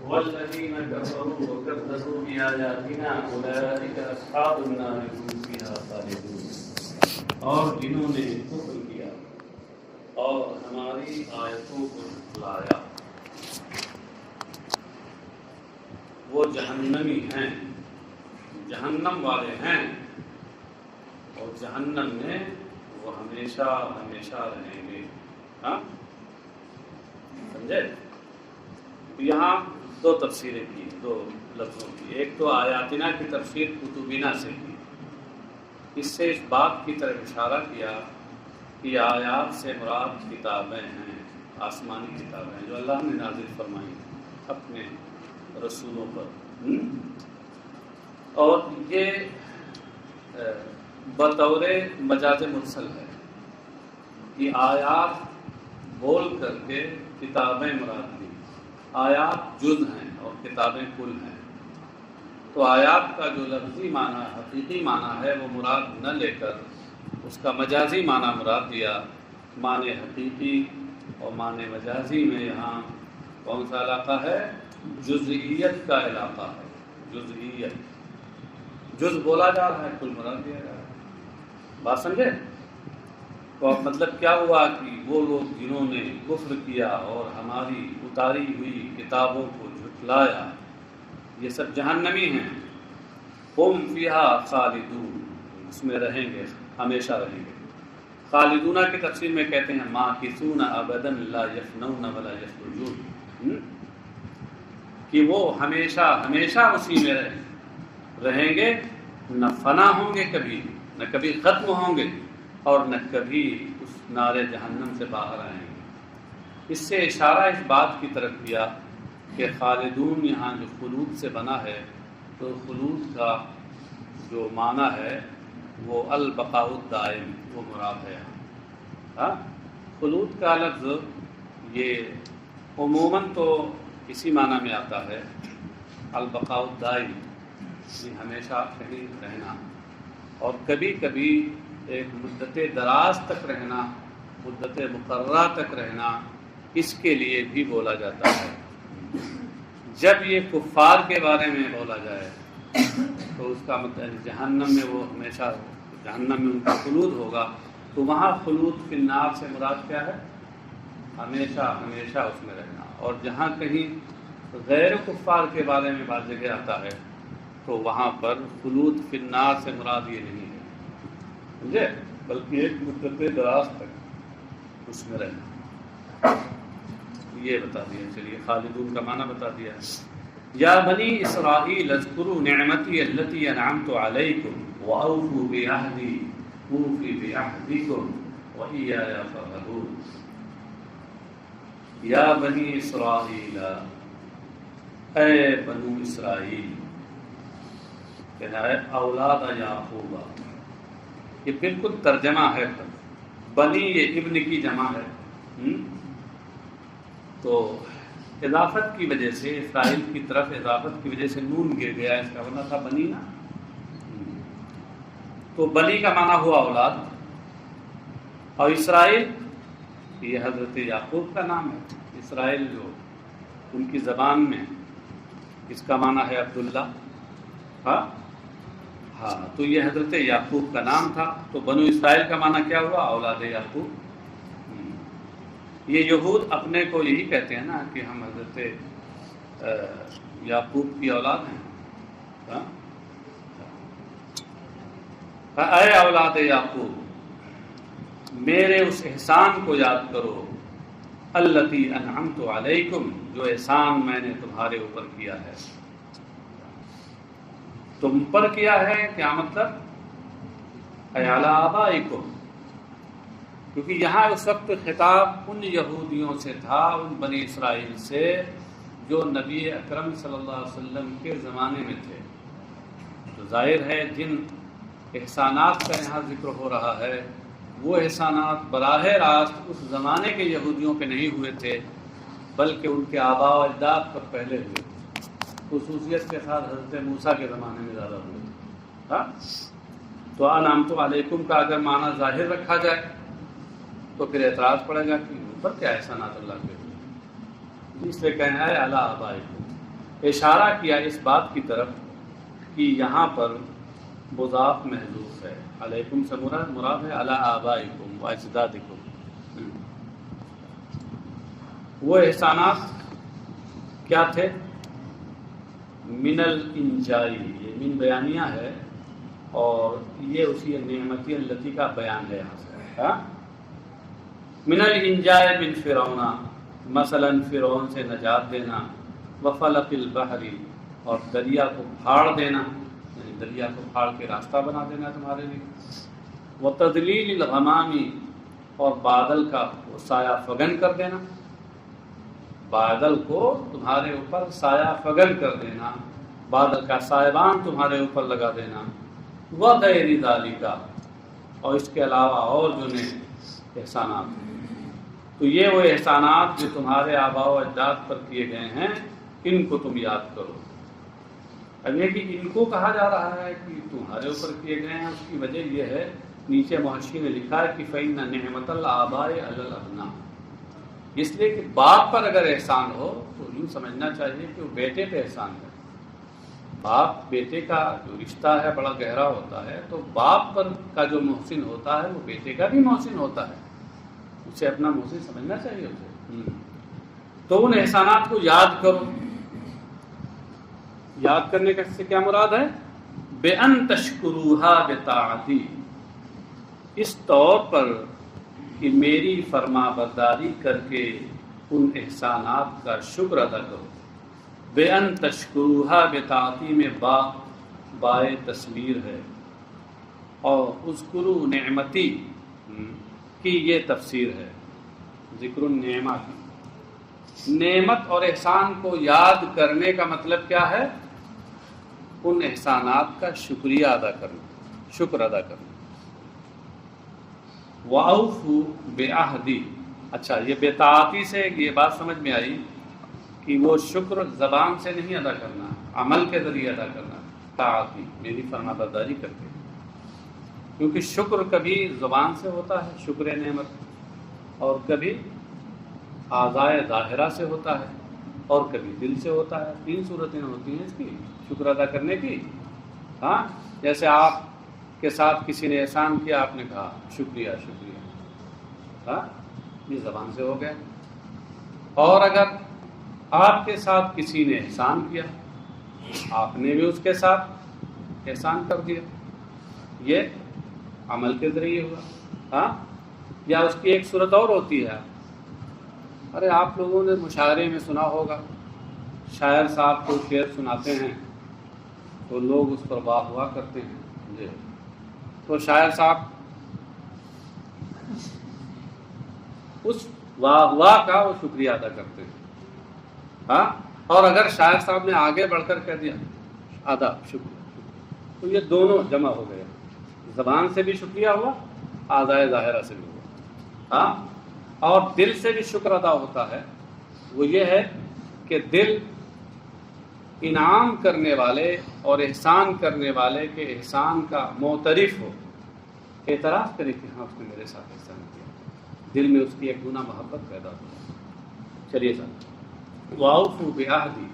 والذین کفروا وکذبوا بآیاتنا اولئک اصحاب النار هم فیہا خالدون۔ اور جنہوں نے کفر کیا اور ہماری آیتوں کو جھٹلایا وہ جہنمی ہیں، جہنم والے ہیں، اور جہنم میں وہ ہمیشہ ہمیشہ رہیں گے۔ ہاں سمجھے؟ یہاں دو تفسیریں کی، دو لفظوں کی۔ ایک تو آیاتنا کی تفسیر کتبنا سے کی، اس سے اس بات کی طرف اشارہ کیا کہ آیات سے مراد کتابیں ہیں، آسمانی کتابیں جو اللہ نے نازل فرمائی اپنے رسولوں پر، اور یہ بطور مجاز مرسل ہے کہ آیات بول کر کے کتابیں مراد لی۔ آیات جز ہیں اور کتابیں کل ہیں، تو آیات کا جو لفظی معنی حقیقی معنی ہے وہ مراد نہ لے کر اس کا مجازی معنی مراد دیا۔ معنی حقیقی اور معنی مجازی میں یہاں کون سا علاقہ ہے؟ جزئیت کا علاقہ ہے۔ جزئیت، جز بولا جا رہا ہے، کل مراد دیا جا رہا ہے۔ بات سمجھے؟ تو مطلب کیا ہوا کہ وہ لوگ جنہوں نے کفر کیا اور ہماری اتاری ہوئی کتابوں کو جھٹلایا یہ سب جہنمی ہیں۔ ہم فیہا خالدون، اس میں رہیں گے، ہمیشہ رہیں گے۔ خالدونہ کی تفسیر میں کہتے ہیں ماکثون ابدا لا یفنون ولا یخرجون، کہ وہ ہمیشہ ہمیشہ اسی میں رہیں گے، نہ فنا ہوں گے کبھی، نہ کبھی ختم ہوں گے، اور نہ کبھی اس نار جہنم سے باہر آئیں گے۔ اس سے اشارہ اس بات کی طرف کیا کہ خالدون یہاں جو خلود سے بنا ہے تو خلود کا جو معنی ہے وہ البقاء الدائم وہ مراد ہے۔ ہاں خلود کا لفظ یہ عموماً تو اسی معنی میں آتا ہے، البقاء الدائم ہمیشہ کہیں رہنا، اور کبھی کبھی ایک مدت دراز تک رہنا، مدت مقررہ تک رہنا، اس کے لیے بھی بولا جاتا ہے۔ جب یہ کفار کے بارے میں بولا جائے تو اس کا مطلب جہنم میں وہ ہمیشہ، جہنم میں ان کا خلود ہوگا، تو وہاں خلود فی النار سے مراد کیا ہے؟ ہمیشہ ہمیشہ اس میں رہنا۔ اور جہاں کہیں غیر کفار کے بارے میں بعض جگہ آتا ہے تو وہاں پر خلود فی النار سے مراد یہ نہیں ہے، سمجھے، بلکہ ایک مدت دراز تک اس میں رہنا۔ یہ بتا دیا، چلیے خالدون کا معنی بتا دیا ہے۔ یا بنی اسرائیل اذکروا نعمتی التی انعمت علیکم واوفوا بعہدی اوفی بعہدکم وایای فارہبون۔ یا بنی اسرائیل، اے بنو اسرائیل، کہنا ہے اولاد یعقوب، یہ بالکل ترجمہ ہے۔ بنی یہ ابن کی جمع ہے، تو اضافت کی وجہ سے، اسرائیل کی طرف اضافت کی وجہ سے نون گر گیا، اس کا ورنہ تھا بنی نا۔ تو بنی کا معنی ہوا اولاد، اور اسرائیل یہ حضرت یعقوب کا نام ہے۔ اسرائیل جو ان کی زبان میں اس کا معنی ہے عبداللہ۔ ہاں تو یہ حضرت یعقوب کا نام تھا، تو بنو اسرائیل کا معنی کیا ہوا؟ اولاد یعقوب۔ یہ یہود اپنے کو یہی کہتے ہیں نا کہ ہم حضرت یعقوب کی اولاد ہیں۔ اے اولاد یعقوب، میرے اس احسان کو یاد کرو، التی انعمت علیکم، جو احسان میں نے تمہارے اوپر کیا ہے۔ تم پر کیا ہے کیا مطلب؟ اے علی آبائکم، کیونکہ یہاں اس وقت خطاب ان یہودیوں سے تھا، ان بنی اسرائیل سے جو نبی اکرم صلی اللہ علیہ وسلم کے زمانے میں تھے۔ تو ظاہر ہے جن احسانات کا یہاں ذکر ہو رہا ہے وہ احسانات براہ راست اس زمانے کے یہودیوں پہ نہیں ہوئے تھے، بلکہ ان کے آباء و اجداد پر پہلے ہوئے، خصوصیت کے ساتھ حضرت موسیٰ کے زمانے میں زیادہ ہوئے۔ ہاں تو انعمت علیکم کا اگر معنی ظاہر رکھا جائے تو پھر اعتراض پڑے گا کہ اوپر کیا احسانات اللہ کے ہوئے، اس لیے کہنا ہے اعلیٰ آبائکم، اشارہ کیا اس بات کی طرف کہ یہاں پر مضاف محذوف ہے، علیکم سے مراد ہے علی آبائکم و اجدادکم۔ وہ احسانات کیا تھے؟ من الانجائی، یہ من بیانیہ ہے اور یہ اسی نعمتی التی کا بیان ہے یہاں سے۔ من الانجائی من فرعون، مثلا فرعون سے نجات دینا، وفلق البحر، اور دریا کو پھاڑ دینا، یعنی دریا کو پھاڑ کے راستہ بنا دینا تمہارے لیے، وتذلیل الغمام، اور بادل کا سایہ فگن کر دینا، بادل کو تمہارے اوپر سایہ فگن کر دینا، بادل کا سائبان تمہارے اوپر لگا دینا، وغیر ذالک، اور اس کے علاوہ اور جو نے احسانات ہیں۔ تو یہ وہ احسانات جو تمہارے آباء و اجداد پر کیے گئے ہیں، ان کو تم یاد کرو۔ اب یہ کہ ان کو کہا جا رہا ہے کہ تمہارے اوپر کیے گئے ہیں، اس کی وجہ یہ ہے، نیچے محشی نے لکھا ہے کہ فَإِنَّ نِعْمَةَ الْآبَاءِ عَلَى الْأَبْنَاءِ، اس لیے کہ باپ پر اگر احسان ہو تو یوں سمجھنا چاہیے کہ وہ بیٹے پہ احسان ہے۔ باپ بیٹے کا جو رشتہ ہے بڑا گہرا ہوتا ہے، تو باپ پر کا جو محسن ہوتا ہے وہ بیٹے کا بھی محسن ہوتا ہے، اسے اپنا محسن سمجھنا چاہیے اسے۔ تو ان احسانات کو یاد کرو۔ یاد کرنے کا سے کیا مراد ہے؟ بِأَن تَشْكُرُوهَا بِطَاعَتِي، اس طور پر کہ میری فرما برداری کر کے ان احسانات کا شکر ادا کرو۔ بِأَن تَشْكُرُوهَا بِطَاعَتِي میں بائے تصویر ہے، اور اذکروا نعمتی کی یہ تفسیر ہے، ذکر النعمہ کی۔ نعمت اور احسان کو یاد کرنے کا مطلب کیا ہے؟ ان احسانات کا شکریہ ادا کرنا، شکر ادا کرنا۔ وَأَوْفُوا بِعَهْدِي، اچھا یہ بطاعتی سے یہ بات سمجھ میں آئی کہ وہ شکر زبان سے نہیں ادا کرنا، عمل کے ذریعے ادا کرنا، طاعتی میری فرما برداری کرتے، کیونکہ شکر کبھی زبان سے ہوتا ہے شکر نعمت، اور کبھی اعضائے ظاہرہ سے ہوتا ہے، اور کبھی دل سے ہوتا ہے۔ تین صورتیں ہوتی ہیں اس کی شکر ادا کرنے کی۔ ہاں، جیسے آپ کے ساتھ کسی نے احسان کیا، آپ نے کہا شکریہ شکریہ، ہاں یہ زبان سے ہو گیا۔ اور اگر آپ کے ساتھ کسی نے احسان کیا، آپ نے بھی اس کے ساتھ احسان کر دیا، یہ عمل کے ذریعے ہوا۔ ہاں، یا اس کی ایک صورت اور ہوتی ہے، ارے آپ لوگوں نے مشاعرے میں سنا ہوگا، شاعر صاحب کو شعر سناتے ہیں تو لوگ اس پر واہ واہ کرتے ہیں، جی تو شاعر صاحب اس واہ واہ کا وہ شکریہ ادا کرتے ہیں۔ ہاں، اور اگر شاعر صاحب نے آگے بڑھ کر کہہ دیا آداب شکریہ، تو یہ دونوں جمع ہو گئے، زبان سے بھی شکریہ ہوا، اعضائے ظاہرہ سے بھی ہوا۔ ہاں، اور دل سے بھی شکر ادا ہوتا ہے، وہ یہ ہے کہ دل انعام کرنے والے اور احسان کرنے والے کے احسان کا معترف ہو، اعتراف کرے کہ ہاں اس نے میرے ساتھ احسان کیا، دل میں اس کی ایک گناہ محبت پیدا ہو۔ چلیے صاحب، وَأَوْفُوا بِعَهْدِي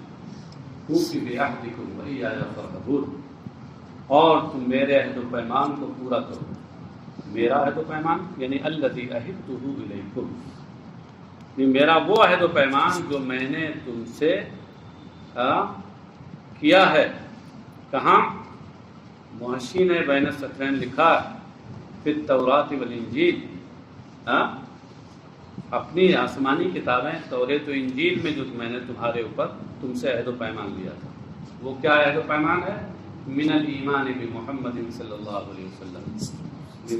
أُوفِ بِعَهْدِكُمْ وَإِيَّايَ فَارْهَبُونِ، اور تم میرے عہد و پیمان کو پورا کرو۔ میرا عہد و پیمان یعنی الَّذِي عَهِدتُّهُ إِلَيْكُمْ، یہ میرا وہ عہد و پیمان جو میں نے تم سے کیا ہے۔ کہاں؟ محشی نے بین السطرین لکھا فی التوراۃ والانجیل، اپنی آسمانی کتابیں توریت و انجیل میں جو میں نے تمہارے اوپر تم سے عہد و پیمان لیا تھا۔ وہ کیا عہد و پیمان ہے؟ من الایمان بمحمد صلی اللہ علیہ وسلم،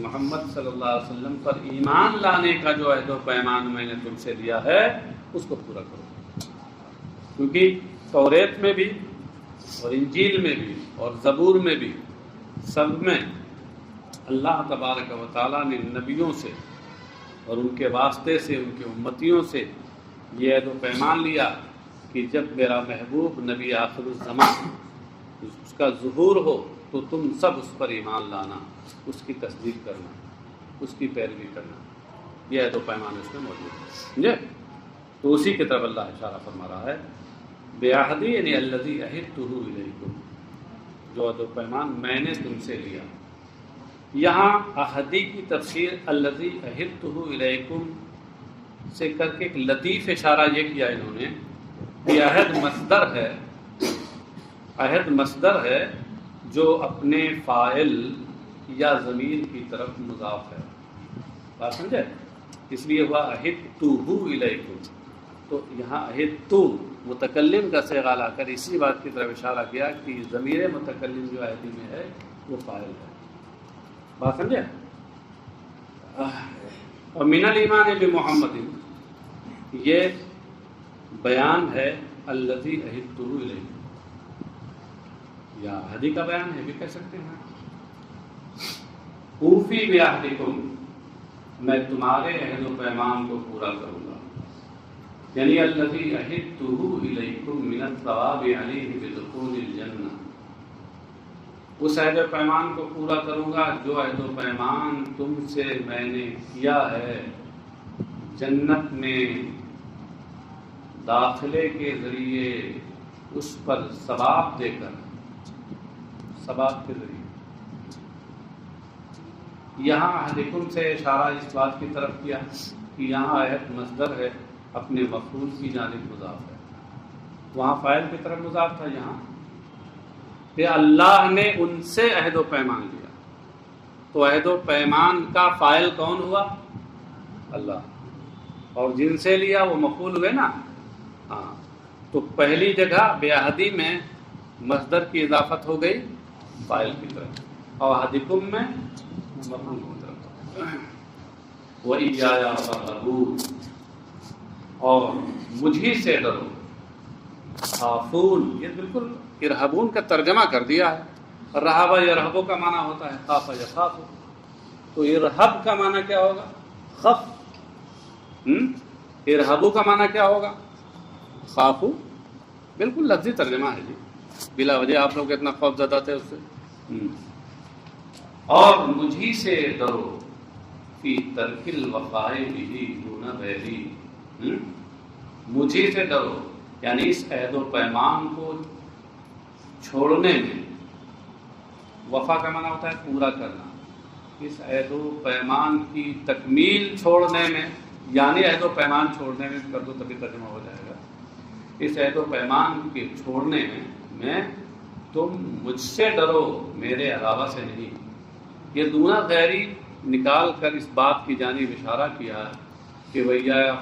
محمد صلی اللہ علیہ وسلم پر ایمان لانے کا جو عہد و پیمان میں نے تم سے لیا ہے اس کو پورا کرو۔ کیونکہ توریت میں بھی اور انجیل میں بھی اور زبور میں بھی سب میں اللہ تبارک و تعالیٰ نے نبیوں سے اور ان کے واسطے سے ان کے امتیوں سے یہ عہد و پیمان لیا کہ جب میرا محبوب نبی آخر الزمان اس کا ظہور ہو تو تم سب اس پر ایمان لانا، اس کی تصدیق کرنا، اس کی پیروی کرنا۔ یہ عہد و پیمان اس میں موجود ہے، سمجھے؟ تو اسی کی طرف اللہ اشارہ فرما رہا ہے بیاہدی یعنی الذی عہدتہ الیکم، جو عہد و پیمان میں نے تم سے لیا۔ یہاں عہدی کی تفسیر الذی عہدتہ الیکم سے کر کے ایک لطیف اشارہ یہ کیا انہوں نے کہ عہد مصدر ہے، عہد مصدر ہے جو اپنے فاعل یا ضمیر کی طرف مضاف ہے، بات سمجھے؟ اس لیے ہوا عہدتہ الیکم، تو یہاں عہدتہ متکلم کا صیغہ لا کر اسی بات کی طرف اشارہ کیا کہ ضمیر متکلم جو عہدی میں ہے وہ فاعل ہے، بات سمجھے؟ اور من الایمان بمحمد یہ بیان ہے الذی عہدتہ الیکم، یا عہدی کا بیان ہے بھی کہہ سکتے ہیں۔ اوفی بعہدکم میں تمہارے عہد و پیمان کو پورا کروں گا، یعنی الذی عہدتہ الیکم من الثواب علیہ بدخول الجنہ، اس عہد و پیمان کو پورا کروں گا جو عہد و پیمان تم سے میں نے کیا ہے جنت میں داخلے کے ذریعے، اس پر ثواب دے کر، ثواب کے ذریعے۔ یہاں عہدکم سے اشارہ اس بات کی طرف کیا کہ یہاں عہد مصدر ہے، اپنے مفعول کی جانب مضاف ہے، وہاں فاعل کی طرف مضاف تھا، یہاں کہ اللہ نے ان سے عہد و پیمان لیا، تو عہد و پیمان کا فاعل کون ہوا؟ اللہ، اور جن سے لیا وہ مفعول ہوئے نا، ہاں، تو پہلی جگہ بعہدی میں مصدر کی اضافت ہو گئی فاعل کی طرف، اور عہدکم میں مفعول کی طرف۔ وَإِيَّايَ فَارْهَبُونِ اور مجھی سے ڈرو، خافون یہ بالکل ارہبون کا ترجمہ کر دیا ہے، رہبہ یرہبو کا معنی ہوتا ہے خاف یخاف، تو ارہب کا معنی کیا ہوگا؟ خف، ارہبو کا معنی کیا ہوگا؟ خافو، بالکل لفظی ترجمہ ہے جی، بلا وجہ آپ لوگ اتنا خوف زدہ تھے اس سے۔ اور مجھی سے ڈرو فی ترک الوفاء بہ دون غیری، مجھی سے ڈرو یعنی اس عہد و پیمان کو چھوڑنے میں، وفا کا معنی ہوتا ہے پورا کرنا، اس عہد و پیمان کی تکمیل چھوڑنے میں، یعنی عہد و پیمان چھوڑنے میں کر دو تبھی ترجمہ ہو جائے گا، اس عہد و پیمان کے چھوڑنے میں تم مجھ سے ڈرو میرے علاوہ سے نہیں۔ یہ دون غیری نکال کر اس بات کی جانب اشارہ کیا کہ وَإِيَّايَ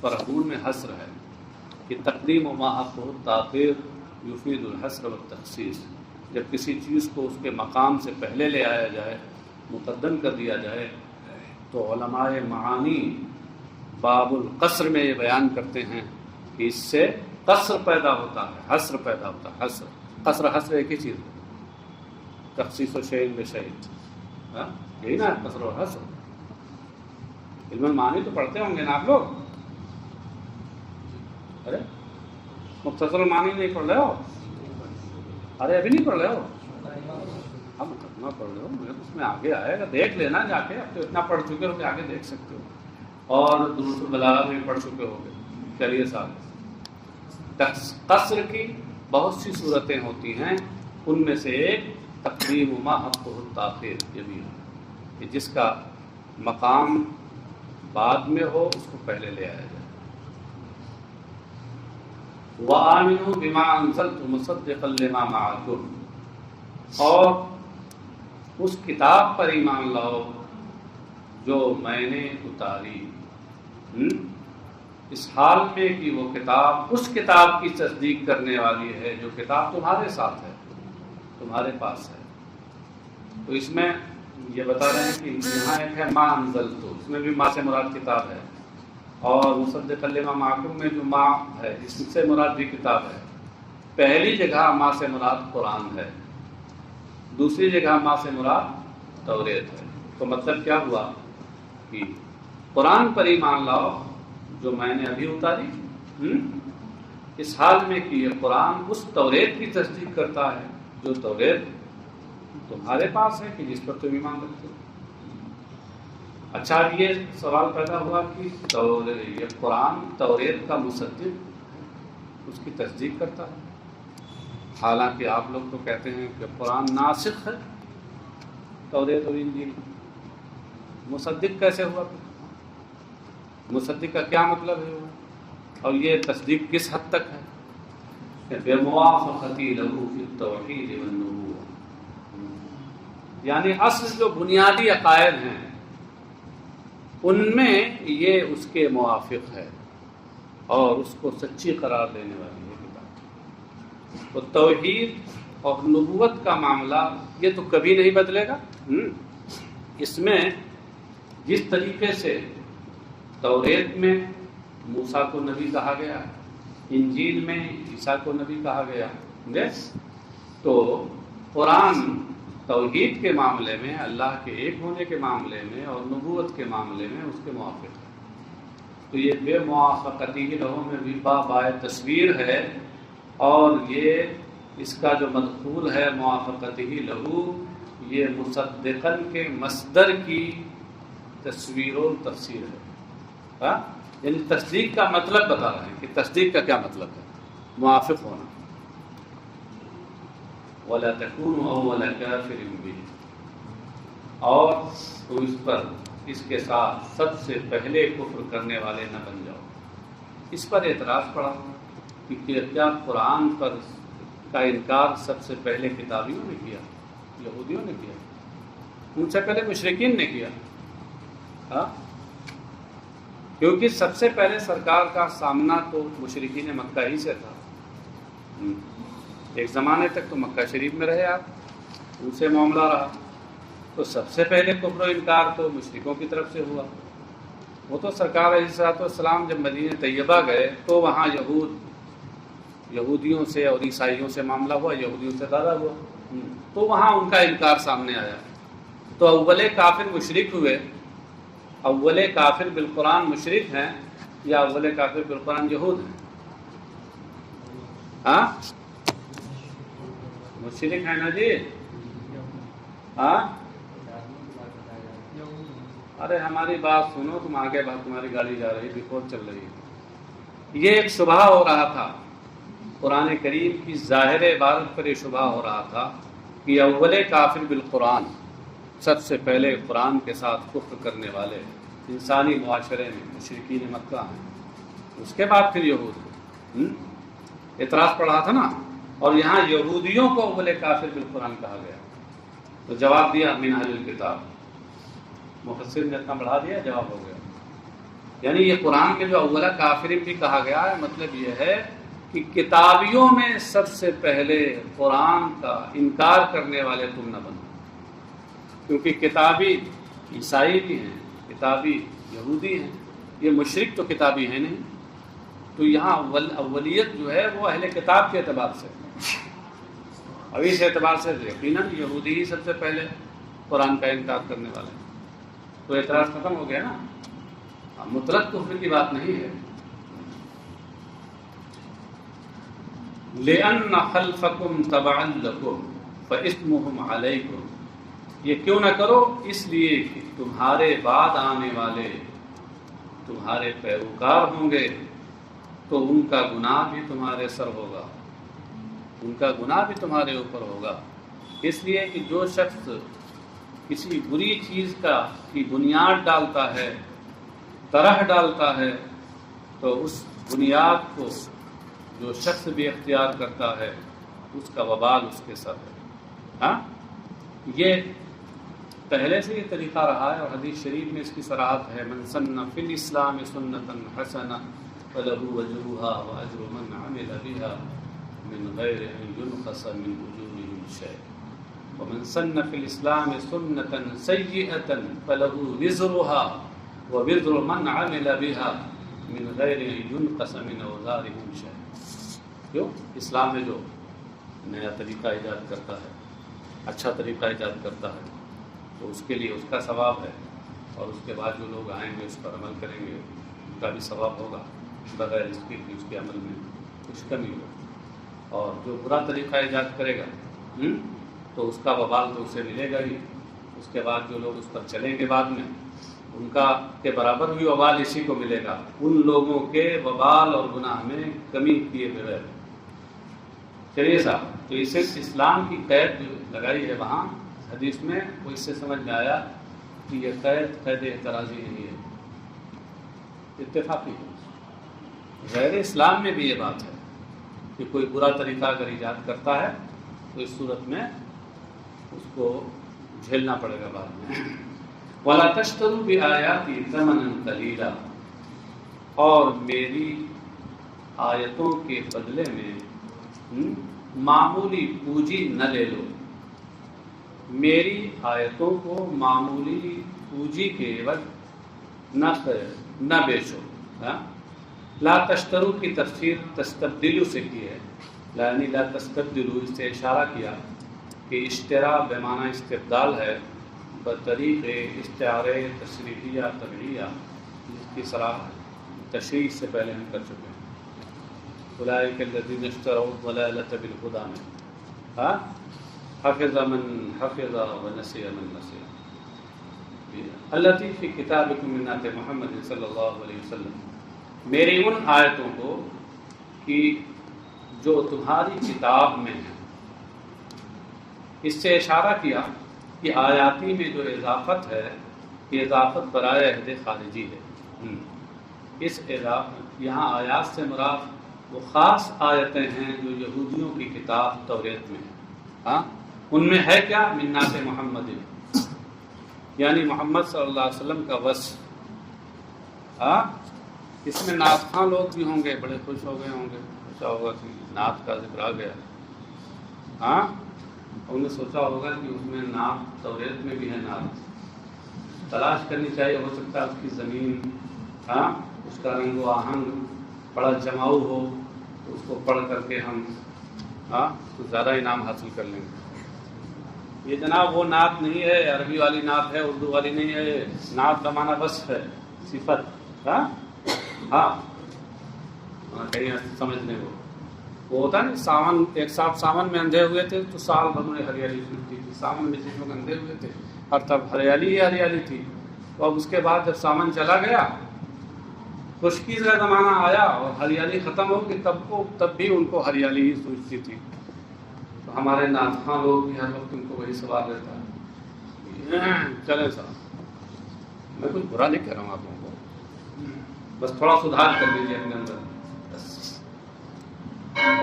فَارْهَبُونَ میں حصر ہے، کہ تقدیم و ما حقہ تاخیر یفید الحصر والتخصیص، جب کسی چیز کو اس کے مقام سے پہلے لے آیا جائے، مقدم کر دیا جائے، تو علماء معانی باب القصر میں یہ بیان کرتے ہیں کہ اس سے قصر پیدا ہوتا ہے، حصر پیدا ہوتا ہے، قصر ایک ہی چیز ہے، تخصیص و شیء بشیء، یہی نا قصر و حصر۔ علم المعانی تو پڑھتے ہوں گے نا آپ لوگ؟ ارے مختصر المعانی نہیں پڑھ رہے ہو؟ ارے ابھی نہیں پڑھ رہے ہو؟ اب مقدمہ پڑھ رہے ہو، اس میں آگے آئے گا، دیکھ لینا جا کے، اب تو اتنا پڑھ چکے ہو کہ آگے دیکھ سکتے ہو، اور دروس البلاغہ میں پڑھ چکے ہو گے۔ چلیے صاحب، قصر کی بہت سی صورتیں ہوتی ہیں، ان میں سے ایک تقدیم ما حقہ التاخیر، یہ بھی ہے کہ جس کا مقام بعد میں ہو اس کو پہلے لے آیا جائے۔ وَآمِنُوا بِمَا أَنزَلْتُ مُصَدِّقًا لِمَا مَعَكُمْ اور اس کتاب پر ایمان لاؤ جو میں نے اتاری، اس حال میں کہ وہ کتاب اس کتاب کی تصدیق کرنے والی ہے جو کتاب تمہارے ساتھ ہے، تمہارے پاس ہے۔ تو اس میں یہ بتا رہے ہیں کہ یہاں ایک ہے ما انزلت، اس میں بھی ما سے مراد کتاب ہے، اور مصدقا لما معکم میں جو ما ہے اس سے مراد بھی کتاب ہے۔ پہلی جگہ ما سے مراد قرآن ہے، دوسری جگہ ما سے مراد توریت ہے۔ تو مطلب کیا ہوا کہ قرآن پر ایمان لاؤ جو میں نے ابھی اتاری، اس حال میں کہ یہ قرآن اس توریت کی تصدیق کرتا ہے جو توریت تمہارے پاس ہے کہ جس پر تم ایمان رکھتے ہو۔ اچھا، اب یہ سوال پیدا ہوا کہ یہ قرآن توریت کا مصدق اس کی تصدیق کرتا ہے۔ حالانکہ آپ لوگ تو کہتے ہیں کہ قرآن ناسخ ہے توریت اور انجیل، مصدق کیسے ہوا؟ مصدق کا کیا مطلب ہے؟ اور یہ تصدیق کس حد تک ہے؟ کہ بِمُوَافَقَتِهِ لَهُ فِي التَّوْحِيدِ وَالنُّبُوَّةِ، یعنی اصل جو بنیادی عقائد ہیں ان میں یہ اس کے موافق ہے اور اس کو سچی قرار دینے والی ہے کتاب۔ تو توحید اور نبوت کا معاملہ یہ تو کبھی نہیں بدلے گا۔ اس میں جس طریقے سے توریت میں موسیٰ کو نبی کہا گیا، انجیل میں عیسیٰ کو نبی کہا گیا، تو قرآن توحید کے معاملے میں، اللہ کے ایک ہونے کے معاملے میں اور نبوت کے معاملے میں اس کے موافق ہے۔ تو یہ بے موافقتی لہو میں بھی بائے تصویر ہے، اور یہ اس کا جو مدخول ہے موافقتی لہو، یہ مصدقن کے مصدر کی تصویر و تفسیر ہے۔ یعنی تصدیق کا مطلب بتا رہے ہیں کہ تصدیق کا کیا مطلب ہے؟ موافق ہونا۔ وَلَا تَكُونُوا أَوَّلَ كَافِرٍ بِهِ، اور تو اس کے ساتھ سب سے پہلے کفر کرنے والے نہ بن جاؤ۔ اس پر اعتراض پڑا کہ کیا قرآن پر کا انکار سب سے پہلے کتابیوں نے کیا، یہودیوں نے کیا؟ ان سے پہلے مشرکین نے کیا۔ کیونکہ سب سے پہلے سرکار کا سامنا تو مشرکین مکہ ہی سے تھا۔ ایک زمانے تک تو مکہ شریف میں رہے آپ، ان سے معاملہ رہا، تو سب سے پہلے کفر و انکار تو مشرکوں کی طرف سے ہوا۔ وہ تو سرکار علیہ الصلوۃ والسلام جب مدینہ طیبہ گئے تو وہاں یہودیوں سے اور عیسائیوں سے معاملہ ہوا، یہودیوں سے زیادہ ہوا، تو وہاں ان کا انکار سامنے آیا۔ تو اول کافر مشرک ہوئے۔ اول کافر بالقرآن مشرک ہیں یا اول کافر بالقرآن یہود ہیں؟ ہاں مشرک ہیں نا جی؟ ہاں ارے ہماری بات سنو، تم آگے بات، تمہاری گاڑی جا رہی، بفور چل رہی ہے۔ یہ ایک شبہ ہو رہا تھا قرآن کریم کی ظاہر عبارت پر، یہ شبہ ہو رہا تھا کہ اول کافر بالقرآن، سب سے پہلے قرآن کے ساتھ کفر کرنے والے انسانی معاشرے میں مشرکین مکہ ہیں، اس کے بعد پھر یہود۔ اعتراض پڑ رہا تھا نا، اور یہاں یہودیوں کو اول کافر بالقرآن کہا گیا، تو جواب دیا من اہل الکتاب۔ مفسر نے اتنا بڑھا دیا، جواب ہو گیا۔ یعنی یہ قرآن کے جو اولا کافر بھی کہا گیا ہے، مطلب یہ ہے کہ کتابیوں میں سب سے پہلے قرآن کا انکار کرنے والے تم نہ بنو، کیونکہ کتابی عیسائی بھی ہیں، کتابی یہودی ہیں، یہ مشرک تو کتابی ہیں نہیں۔ تو یہاں اولیت جو ہے وہ اہل کتاب کے اعتبار سے، اور اس اعتبار سے یقیناً یہودی ہی سب سے پہلے قرآن کا انکار کرنے والے ہیں۔ تو اعتراض ختم ہو گیا نا، مطلق کفر کی بات نہیں ہے۔ لِأَنَّ خَلْفَكُمْ تَبَعًا لَكُمْ فَإِثْمُهُمْ عَلَيْكُمْ، یہ کیوں نہ کرو؟ اس لیے کہ تمہارے بعد آنے والے تمہارے پیروکار ہوں گے، تو ان کا گناہ بھی تمہارے سر ہوگا، ان کا گناہ بھی تمہارے اوپر ہوگا۔ اس لیے کہ جو شخص کسی بری چیز کی بنیاد ڈالتا ہے، طرح ڈالتا ہے، تو اس بنیاد کو جو شخص بھی اختیار کرتا ہے اس کا وبال اس کے سر ہے۔ ہاں یہ پہلے سے یہ طریقہ رہا ہے، اور حدیث شریف میں اس کی صراحت ہے، من سن فی الاسلام سنتا حسنہ فلہ اجرھا واجر من عمل بها من غیر ان ينقص من اجورهم شیء، ومن سن فی الاسلام سنتا سیئۃ فلہ وزرها ووزر من عمل بها من غیر ان ينقص من اوزارهم شیء۔ کیوں؟ اسلام میں جو نیا طریقہ ایجاد کرتا ہے، اچھا طریقہ ایجاد کرتا ہے، تو اس کے لیے اس کا ثواب ہے، اور اس کے بعد جو لوگ آئیں گے اس پر عمل کریں گے ان کا بھی ثواب ہوگا، بغیر اس کے اس کے عمل میں کچھ کمی ہو۔ اور جو برا طریقہ ایجاد کرے گا تو اس کا وبال تو اسے ملے گا ہی، اس کے بعد جو لوگ اس پر چلیں گے بعد میں ان کا کے برابر بھی وبال اسی کو ملے گا، ان لوگوں کے وبال اور گناہ میں کمی کیے بغیر۔ چلیے صاحب، تو اسے اسلام کی قید جو لگائی ہے وہاں حدیث میں، وہ اس سے سمجھ میں آیا کہ یہ قید اعتراضی نہیں ہے، اتفاقی ہے۔ غیر اسلام میں بھی یہ بات ہے کہ کوئی برا طریقہ اگر ایجاد کرتا ہے تو اس صورت میں اس کو جھیلنا پڑے گا بعد میں۔ وَلَا تَشْتَرُوا بِآيَاتِي ثَمَنًا قَلِيلًا، اور میری آیتوں کے بدلے میں معمولی پونجی نہ لے لو، میری آیتوں کو معمولی پونجی کے عوض نہ بیچو۔ لا تشترو کی تفسیر تستبدلو سے کی ہے، یعنی لا تستبدلو، اس سے اشارہ کیا کہ اشترا بمعنی استبدال ہے بطریق استعارے تصریحیہ طبعیہ، جس کی صلاح تشریح سے پہلے ہم کر چکے ہیں۔ اولئک الذین اشتروا الضلالۃ بالہدی میں حفظ من حفظ ونسی من نسی التی فی کتابکم من آیات محمد صلی اللہ علیہ وسلم، میری ان آیتوں کو کہ جو تمہاری کتاب میں ہے۔ اس سے اشارہ کیا کہ آیاتی میں جو اضافت ہے یہ اضافت برائے عہد خارجی ہے۔ اس یہاں آیات سے مراد وہ خاص آیتیں ہیں جو یہودیوں کی کتاب توریت میں ہیں۔ ان میں ہے کیا؟ من نعت محمد، یعنی محمد صلی اللہ علیہ وسلم کا وصف۔ اس میں نعت خواں لوگ بھی ہوں گے، بڑے خوش ہو گئے ہوں گے، سوچا ہوگا کہ نعت کا ذکر آ گیا۔ انہوں نے سوچا ہوگا کہ اس میں نعت توریت میں بھی ہے، نعت تلاش کرنی چاہیے، ہو سکتا ہے اس کی زمین، اس کا رنگ و آہنگ بڑا جماؤ ہو، تو اس کو پڑھ کر کے ہم تو زیادہ انعام حاصل کر لیں گے۔ یہ جناب وہ نعت نہیں ہے، عربی والی نعت ہے، اردو والی نہیں ہے، نعت کا معنی وصف ہے، صفت۔ کہیں سمجھنے کو وہ ہوتا ہے نا، ساون، ایک صاحب ساون میں اندھے ہوئے تھے تو سال بھر میں ہریالی سنتی تھی۔ ساون میں جس لوگ اندھے ہوئے تھے ہر طرف ہریالی ہی ہریالی تھی، تو اب اس کے بعد جب ساون چلا گیا، خشکی کا زمانہ آیا اور ہریالی ختم ہو گئی، تب بھی ان کو ہریالی ہی سوچتی تھی۔ تو ہمارے نعت خواں لوگ بھی ہر وقت ان کو وہی سوال رہتا ہے۔ چلے صاحب، میں کچھ برا نہیں کہہ رہا ہوں آپ لوگوں کو، بس تھوڑا سدھار کر لیجیے اپنے اندر۔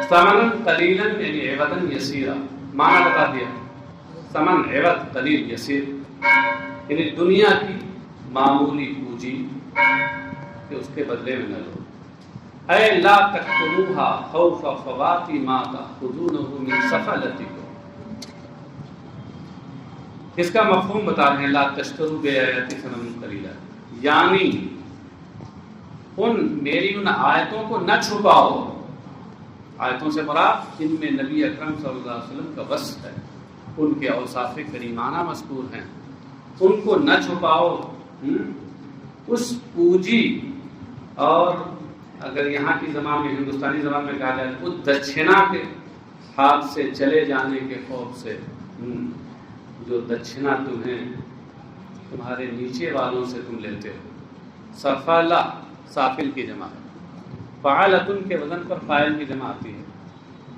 ثمن قلیلا یعنی عوضا یسیرا، معنی بتا دیا، ثمن عوض قلیل یسیر، یعنی دنیا کی معمولی پونجی کہ اس کے بدلے میں نہ لو۔ اے لا تقتلوها خوف فوات ما تأخذونه من سفلتکم، اس کا مفہوم بتا رہے ہیں لا تشتروا بآیاتی ثمنا قلیلا، یعنی میری ان آیتوں کو نہ چھپاؤ۔ آیتوں سے مراد ان میں نبی اکرم صلی اللہ علیہ وسلم کا وصف ہے، ان کے اوصاف کریمانہ مذکور ہیں، ان کو نہ چھپاؤ۔ اس پونجی، اور اگر یہاں کی زبان میں، ہندوستانی زبان میں کہا جائے، اس دچھنا کے ہاتھ سے چلے جانے کے خوف سے، جو دچھنا تمہیں تمہارے نیچے والوں سے تم لیتے ہو۔ سفلا سافل کی جمع ہے، فعالتن کے وزن پر فاعل کی جمع آتی ہے،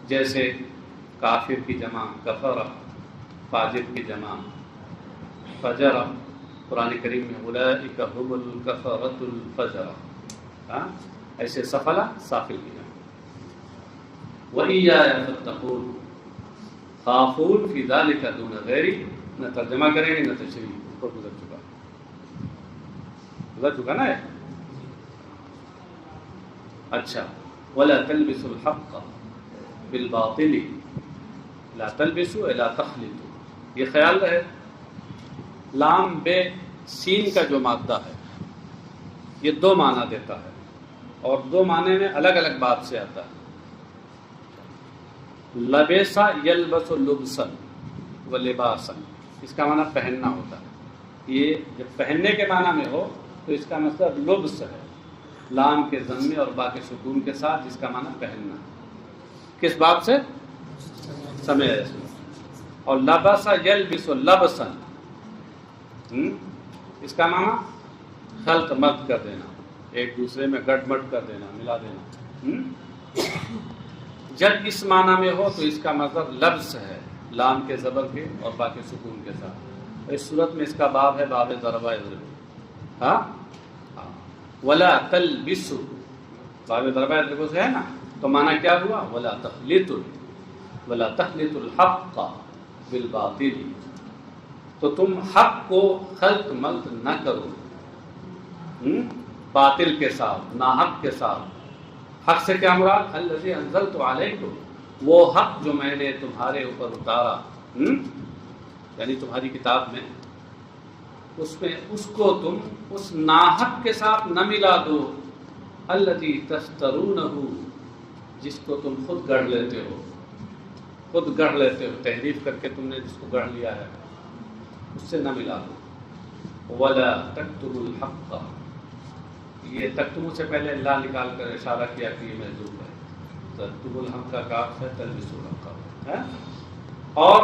جیسے کافر کی جمع کفر، فاجر کی جمع فجر۔ قرآن کریم میں اولئک هم الکفرۃ الفجر، ایسے سفلا سافل کی جمع۔ وَإِيَّايَ فَاتَّقُونِ، خافون فی ذلک دون غیری، نہ ترجمہ کریں گے نہ تشریح، اوپر گزر چکا نا ہے۔ اچھا، وَلَا تَلْبِسُوا الْحَقَّ بِالْبَاطِلِ، لا تلبسوا لا تخلطوا، یہ خیال رہے لام بے سین کا جو مادہ ہے یہ دو معنی دیتا ہے، اور دو معنی میں الگ الگ بات سے آتا ہے۔ لبیسا یلبس لبسا و لباسا، اس کا معنی پہننا ہوتا ہے۔ یہ جب پہننے کے معنی میں ہو تو اس کا مطلب لبس ہے، لام کے ضمے اور با کے سکون کے ساتھ، جس کا معنی پہننا۔ کس بات سے؟ سمے۔ اور لبسا یلبس لبسا، اس کا معنی خلط مت کر دینا، ایک دوسرے میں گٹ مٹ کر دینا، ملا دینا۔ جب اس معنی میں ہو تو اس کا مطلب لفظ ہے، لام کے زبر کے اور باقی سکون کے ساتھ۔ اس صورت میں اس کا باب ہے باب ضربہ یضرب، ہاں ولا تلبسوا، باب ضربہ یضرب سے ہے نا، تو معنی کیا ہوا؟ ولا تخلطوا الحق بالباطل، تو تم حق کو خلط ملط نہ کرو باطل کے ساتھ، ناحق کے ساتھ۔ حق سے کیا مراد؟ الذی انزلت علیکم، وہ حق جو میں نے تمہارے اوپر اتارا، یعنی تمہاری کتاب میں، اس کو تم اس ناحق کے ساتھ نہ ملا دو، الذی تفترونہ، جس کو تم خود گڑھ لیتے ہو، تحریف کر کے تم نے جس کو گڑھ لیا ہے، اس سے نہ ملا دو۔ ولا تکتموا الحق، یہ تکتموا سے پہلے لا نکال کر اشارہ کیا کہ یہ محذوف ہے، تکتموا الحق کا کاف ہے، تلبسوا الحق ہے، اور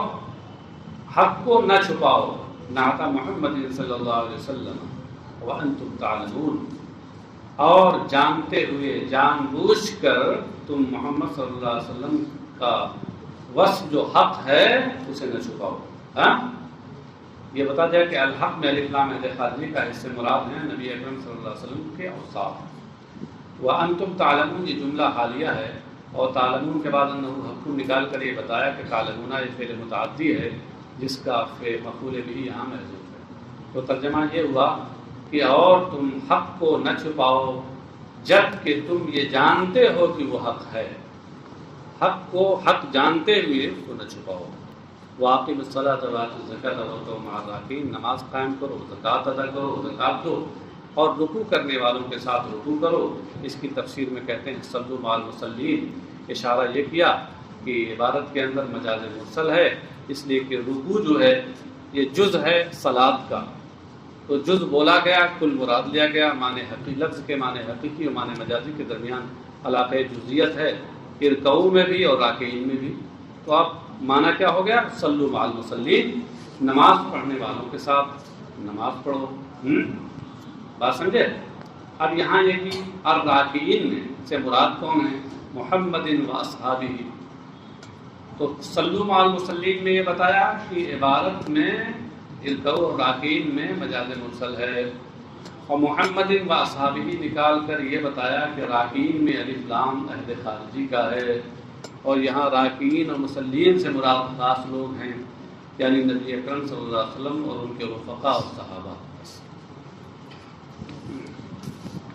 حق کو نہ چھپاؤ، نعت محمد صلی اللہ علیہ وسلم وانتم تعلمون، اور جانتے ہوئے جان بوجھ کر تم محمد صلی اللہ علیہ وسلم کا وصف جو حق ہے اسے نہ چھپاؤ۔ ہاں یہ بتا دیا کہ الحق میں الف لام خارجی کا اس سے مراد ہیں نبی اکرم صلی اللہ علیہ وسلم کے اوصاف۔ وانتم تعلمون یہ جملہ حالیہ ہے، اور تعلمون کے بعد انہو حق نکال کر یہ بتایا کہ تعلمون یہ فعل متعدی ہے جس کا مفعول بھی یہاں محذوف ہے۔ تو ترجمہ یہ ہوا کہ اور تم حق کو نہ چھپاؤ جب کہ تم یہ جانتے ہو کہ وہ حق ہے، حق کو حق جانتے ہوئے اس کو نہ چھپاؤ۔ واقم الصلاۃ وآتوا الزکاۃ وارکعوا مع الراکعین، نماز قائم کرو، زکوٰۃ ادا کرو، زکوٰۃ دو، اور رکوع کرنے والوں کے ساتھ رکوع کرو۔ اس کی تفسیر میں کہتے ہیں صلوا مع المصلین، اشارہ یہ کیا کہ عبادت کے اندر مجاز مرسل ہے، اس لیے کہ رکوع جو ہے یہ جز ہے صلاۃ کا، تو جز بولا گیا، کل مراد لیا گیا، معنی حقیقی، لفظ کے معنی حقیقی اور معنی مجازی کے درمیان علاقہ جزیت ہے، رکوع میں بھی اور راکعین میں بھی۔ تو اب معنی کیا ہو گیا؟ صلوا مع المصلین، نماز پڑھنے والوں کے ساتھ نماز پڑھو۔ بات سمجھے؟ اب یہاں یہ کہ الراکعین میں سے مراد کون ہے؟ محمد و اصحابہ۔ تو صلوا مع المصلین میں یہ بتایا کہ عبادت میں رکوع اور راکعین میں مجاز مرسل ہے، اور محمد و اصحابہ نکال کر یہ بتایا کہ راکعین میں الف لام عہد خارجی کا ہے، اور یہاں راکعین اور مصلین سے مراد خاص لوگ ہیں، یعنی نبی اکرم صلی اللہ علیہ وسلم اور ان کے رفقا اور صحابہ۔